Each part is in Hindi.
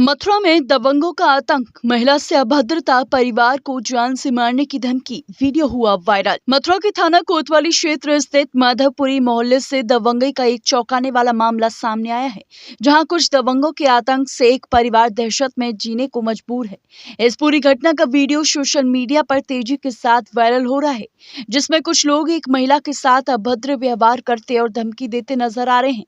मथुरा में दबंगों का आतंक, महिला से अभद्रता, परिवार को जान से मारने की धमकी, वीडियो हुआ वायरल। मथुरा के थाना कोतवाली क्षेत्र स्थित माधवपुरी मोहल्ले से दबंगई का एक चौंकाने वाला मामला सामने आया है, जहां कुछ दबंगों के आतंक से एक परिवार दहशत में जीने को मजबूर है। इस पूरी घटना का वीडियो सोशल मीडिया पर तेजी के साथ वायरल हो रहा है, जिसमें कुछ लोग एक महिला के साथ अभद्र व्यवहार करते और धमकी देते नजर आ रहे हैं।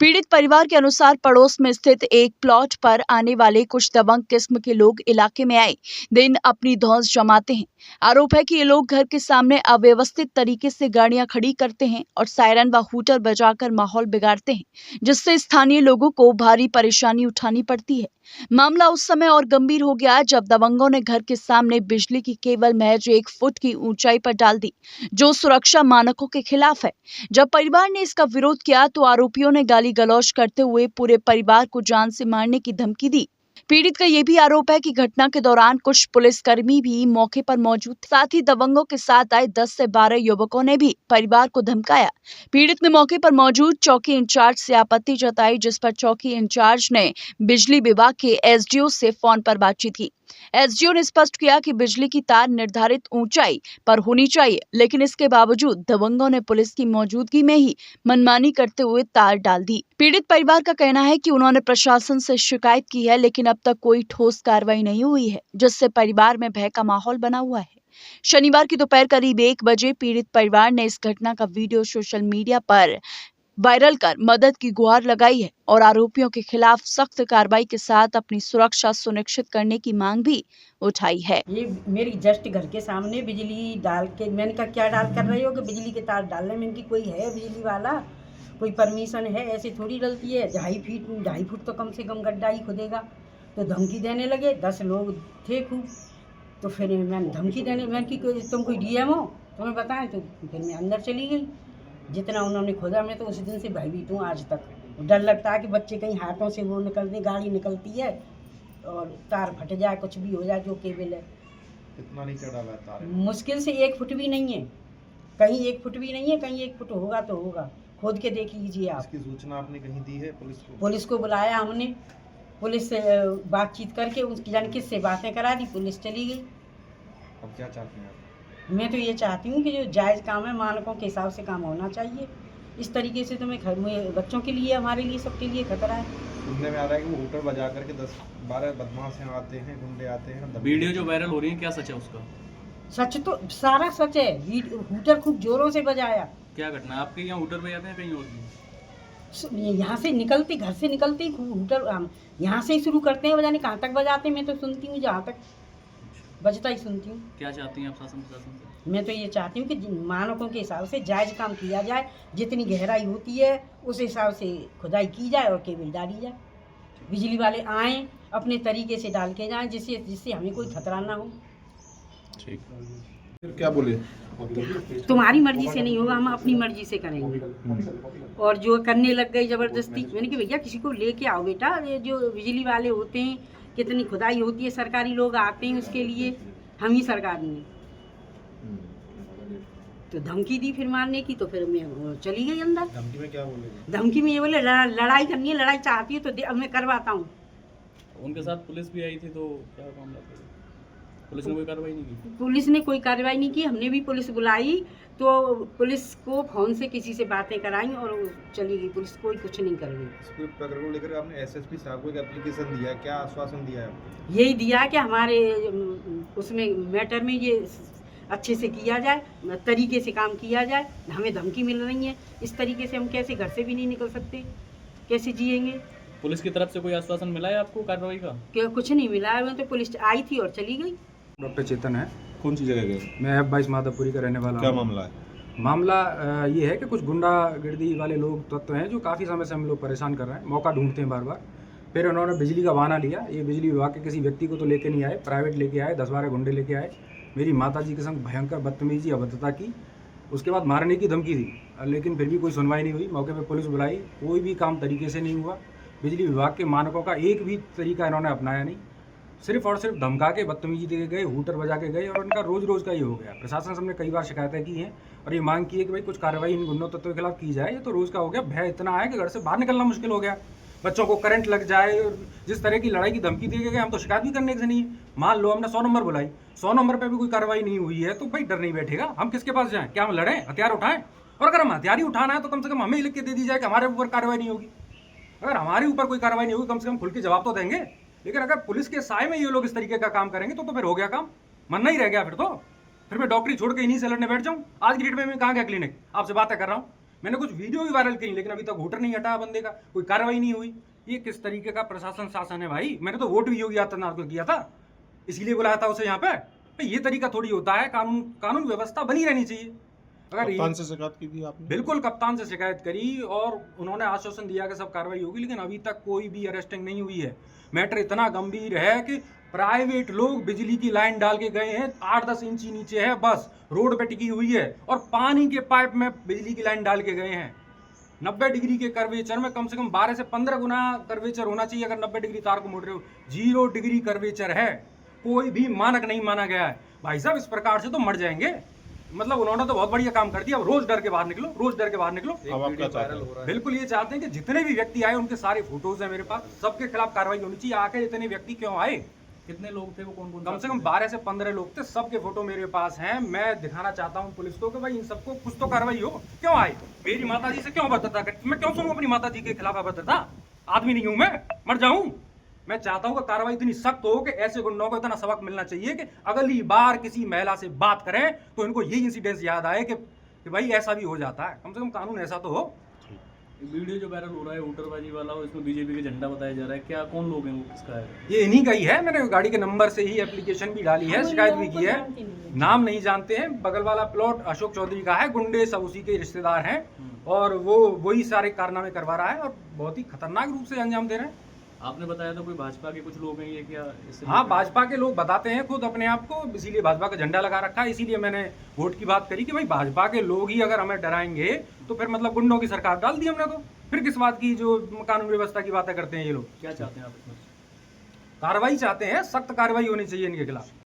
पीड़ित परिवार के अनुसार पड़ोस में स्थित एक प्लॉट पर आने वाले कुछ दबंग किस्म के लोग इलाके में आए दिन अपनी धौंस जमाते हैं। आरोप है कि ये लोग घर के सामने अव्यवस्थित तरीके से गाड़ियां खड़ी करते हैं और सायरन व हूटर बजाकर माहौल बिगाड़ते हैं, जिससे स्थानीय लोगों को भारी परेशानी उठानी पड़ती है। मामला उस समय और गंभीर हो गया जब दबंगों ने घर के सामने बिजली की केबल महज 1 फुट की ऊंचाई पर डाल दी, जो सुरक्षा मानकों के खिलाफ है। जब परिवार ने इसका विरोध किया तो आरोपियों ने गाली गलौज करते हुए पूरे परिवार को जान से मारने की धमकी दी। पीड़ित का यह भी आरोप है कि घटना के दौरान कुछ पुलिसकर्मी भी मौके पर मौजूद थे। साथ ही दबंगों के साथ आए 10 से 12 युवकों ने भी परिवार को धमकाया। पीड़ित ने मौके पर मौजूद चौकी इंचार्ज से आपत्ति जताई, जिस पर चौकी इंचार्ज ने बिजली विभाग के एसडीओ से फोन पर बातचीत की। एसडीओ ने स्पष्ट किया कि बिजली की तार निर्धारित ऊंचाई पर होनी चाहिए, लेकिन इसके बावजूद दबंगों ने पुलिस की मौजूदगी में ही मनमानी करते हुए तार डाल दी। पीड़ित परिवार का कहना है कि उन्होंने प्रशासन से शिकायत की है, लेकिन अब तक कोई ठोस कार्रवाई नहीं हुई है, जिससे परिवार में भय का माहौल बना हुआ है। शनिवार की दोपहर करीब 1 बजे पीड़ित परिवार ने इस घटना का वीडियो सोशल मीडिया पर वायरल कर मदद की गुहार लगाई है और आरोपियों के खिलाफ सख्त कार्रवाई के साथ अपनी सुरक्षा सुनिश्चित करने की मांग भी उठाई है। ये मेरी जस्ट घर के सामने बिजली डाल के, मैंने कहा क्या डाल कर रहे हो कि बिजली के तार डालने में, इनकी कोई है बिजली वाला, कोई परमिशन है? ऐसे थोड़ी डलती है। 2.5 फुट तो कम से कम गड्ढा ही खुदेगा। तो धमकी देने लगे। 10 लोग थे खूब। तो फिर मैंने धमकी देने, मैंने कि तुम कोई डीएम हो, तुम्हें बताएं? तो फिर मैं अंदर चली गई। जितना उन्होंने खोदा, मैं तो उस दिन से भयभीत हूँ आज तक। डर लगता है कि बच्चे कहीं हाथों से वो निकल दे, गाड़ी निकलती है और तार फट जाए, कुछ भी हो जाए, जो केबल है। कितना नीचे डाला है तार? मुश्किल से 1 फुट भी नहीं है, कहीं 1 फुट भी नहीं है, कहीं 1 फुट होगा तो होगा। खोद के देख लीजिए आप। इसकी सूचना आपने कहीं दी है पुलिस को? पुलिस को बुलाया हमने, पुलिस से बातचीत करके उनकी जानकिस से बातें करा दी, पुलिस चली गई। अब क्या चाहते हैं आप? मैं तो ये चाहती हूँ कि जो जायज़ काम है, मानकों के हिसाब से काम होना चाहिए। इस तरीके से तो मैं घर में बच्चों के लिए, हमारे लिए, सबके लिए खतरा है। सुनने में आ रहा है कि वो हूटर बजा करके 10-12 बदमाश यहाँ आते हैं, गुंडे आते हैं। वीडियो जो वायरल हो रही है, क्या सच है उसका? सच तो सारा सच है। हूटर खूब जोरों से बजाया। क्या घटना? आपके यहाँ हूटर बजाते हैं, कहीं और भी? यहाँ से निकलती, घर से निकलती हूटर यहाँ से ही शुरू करते हैं बजाने। कहाँ तक बजाते हैं मैं तो सुनती हूँ, जहाँ तक बजता ही सुनती हूँ। क्या चाहती हैं आप शासन प्रशासन से? मैं तो ये चाहती हूँ कि मानकों के हिसाब से जायज़ काम किया जाए। जितनी गहराई होती है उस हिसाब से खुदाई की जाए और केबल डाली जाए। बिजली वाले आएँ, अपने तरीके से डाल के जाएँ, जिससे हमें कोई खतरा ना हो। ठीक। फिर क्या बोले? तुम्हारी मर्जी से नहीं होगा, हम अपनी मर्जी से करेंगे। और जो करने लग गई ज़बरदस्ती। मैंने कहा भैया किसी को लेके आओ बेटा। ये जो बिजली वाले होते हैं, कितनी खुदाई होती है, सरकारी लोग आते हैं उसके लिए, हम ही सरकारी हैं। तो धमकी दी फिर मारने की, तो फिर मैं चली गई अंदर। धमकी में क्या बोले? धमकी में ये बोले लड़ाई करनी है, लड़ाई चाहती है तो मैं करवाता हूँ। उनके साथ पुलिस भी आई थी, तो क्या मामला था? पुलिस ने कोई कार्रवाई नहीं की? पुलिस ने कोई कार्रवाई नहीं की। हमने भी पुलिस बुलाई तो पुलिस को फ़ोन से किसी से बातें कराई और चली गई पुलिस। कोई कुछ नहीं कर गई। इस प्रकरण को लेकर आपने एसएसपी साहब को एक एप्लीकेशन दिया है, क्या आश्वासन दिया है? यही दिया कि हमारे उसमें मैटर में ये अच्छे से किया जाए, तरीके से काम किया जाए। हमें धमकी मिल रही है, इस तरीके से हम कैसे घर से भी नहीं निकल सकते, कैसे जिएंगे? पुलिस की तरफ से कोई आश्वासन मिला है आपको कार्रवाई का? क्या कुछ नहीं मिला है। मैं तो पुलिस आई थी और चली गई। डॉक्टर चेतन है। कौन सी जगह गए? मैं F22 माधवपुरी का रहने वाला क्या हूँ। मामला है? मामला ये है कि कुछ गुंडागर्दी वाले लोग तत्व हैं जो काफ़ी समय से हम लोग परेशान कर रहे हैं, मौका ढूंढते हैं बार बार। फिर उन्होंने बिजली का बहाना लिया। ये बिजली विभाग के किसी व्यक्ति को तो लेके नहीं आए, प्राइवेट लेके आए, 10-12 गुंडे लेके आए। मेरी माताजी के संग भयंकर बदतमीजी, अभद्रता की। उसके बाद मारने की धमकी दी, लेकिन फिर भी कोई सुनवाई नहीं हुई। मौके पर पुलिस बुलाई, कोई भी काम तरीके से नहीं हुआ। बिजली विभाग के मानकों का एक भी तरीका इन्होंने अपनाया नहीं। सिर्फ और सिर्फ धमका के, बदतमीजी दे के गए, हूटर बजा के गए और उनका रोज़ का ही हो गया। प्रशासन से हमने कई बार शिकायतें की हैं और ये मांग की है कि भाई कुछ कार्रवाई इन गुंडों तत्वों के खिलाफ की जाए। ये तो रोज़ का हो गया। भय इतना है कि घर से बाहर निकलना मुश्किल हो गया। बच्चों को करंट लग जाए, और जिस तरह की लड़ाई की धमकी दी गई, हम तो शिकायत भी करने से नहीं है। मान लो हमने 100 नंबर बुलाई, 100 नंबर पे भी कोई कार्रवाई नहीं हुई है, तो भाई डर नहीं बैठेगा। हम किसके पास जाएं? क्या हम लड़ें, हथियार उठाएं? और अगर हम हथियार ही उठाना है तो कम से कम हमें ही लिख के दे दी जाए कि हमारे ऊपर कार्रवाई नहीं होगी। अगर हमारे ऊपर कोई कार्रवाई नहीं होगी, कम से कम खुल के जवाब तो देंगे। लेकिन अगर पुलिस के साए में ये लोग इस तरीके का काम करेंगे तो फिर हो गया काम, मन नहीं रह गया। फिर मैं डॉक्टरी छोड़ के इन्हीं से लड़ने बैठ जाऊं। आज की डेट में मैं कहाँ गया क्लिनिक, आपसे बातें कर रहा हूँ। मैंने कुछ वीडियो भी वायरल की, लेकिन अभी तक वोटर नहीं हटा बंदे का, कोई कार्रवाई नहीं हुई। ये किस तरीके का प्रशासन शासन है भाई? मैंने तो वोट भी योगी आदित्यनाथ को किया था, इसीलिए बुलाया था उसे यहाँ पे। भाई ये तरीका थोड़ी होता है, कानून व्यवस्था बनी रहनी चाहिए। अगर कप्तान से शिकायत की थी आपने? बिल्कुल कप्तान से शिकायत करी और उन्होंने आश्वासन दिया कि सब कार्रवाई होगी, लेकिन अभी तक कोई भी अरेस्टिंग नहीं हुई है। मैटर इतना गंभीर है कि प्राइवेट लोग बिजली की लाइन डाल के गए हैं, 8-10 इंची नीचे है, बस रोड पे टिकी हुई है, और पानी के पाइप में बिजली की लाइन डाल के गए हैं। 90 डिग्री के कर्वेचर में कम से कम 12 से 15 गुना कर्वेचर होना चाहिए अगर 90 डिग्री तार को मोड़ रहे हो। 0 डिग्री कर्वेचर है, कोई भी मानक नहीं माना गया है। भाई साहब इस प्रकार से तो मर जाएंगे। मतलब उन्होंने तो बहुत बढ़िया काम कर दिया। अब रोज डर के बाहर निकलो, रोज डर के बाहर निकलो। अब आप क्या चाहते हैं? बिल्कुल ये चाहते हैं कि जितने भी व्यक्ति आए उनके सारे फोटोज हैं मेरे पास, सबके खिलाफ कार्रवाई होनी चाहिए। आखिर इतने व्यक्ति क्यों आए? कितने लोग थे वो, कौन कौन? कम से कम 12 से 15 लोग थे, सबके फोटो मेरे पास हैं। मैं दिखाना चाहता हूँ पुलिस को कि भाई इन सबको कुछ तो कार्रवाई हो। क्यों आए? मेरी माताजी से क्यों अभद्रता करते? मैं क्यों सुनूं अपनी माताजी के खिलाफ अभद्रता? आदमी नहीं हूं मैं, मर जाऊं? मैं चाहता हूं कि कार्रवाई इतनी सख्त हो कि ऐसे गुंडों को इतना सबक मिलना चाहिए कि अगली बार किसी महिला से बात करें तो इनको यही इंसिडेंस याद आए कि भाई ऐसा भी हो जाता है। कम से कम कानून ऐसा तो हो। वीडियो जो वायरल हो रहा है वोटरबाजी वाला, और इसमें बीजेपी का झंडा बताया जा रहा है, क्या कौन लोग हैं, वो किसका है? ये इन्हीं का ही है। मैंने गाड़ी के नंबर से ही एप्लीकेशन भी डाली है, शिकायत भी की है। नाम नहीं जानते हैं। बगल वाला प्लॉट अशोक चौधरी का है, गुंडे सब उसी के रिश्तेदार हैं, और वो वही सारे कारनामे करवा रहा है और बहुत ही खतरनाक रूप से अंजाम दे रहे हैं। आपने बताया था कोई भाजपा के कुछ लोग हैं, ये क्या इससे? हाँ, भाजपा के लोग बताते हैं खुद अपने आप को, इसीलिए भाजपा का झंडा लगा रखा है। इसीलिए मैंने वोट की बात करी कि भाई भाजपा के लोग ही अगर हमें डराएंगे तो फिर मतलब गुंडों की सरकार डाल दी हमने, तो फिर किस बात की जो कानून व्यवस्था की बातें करते हैं ये लोग? क्या चाहते हैं आप इसमें? कार्रवाई चाहते हैं, सख्त कार्रवाई होनी चाहिए इनके खिलाफ।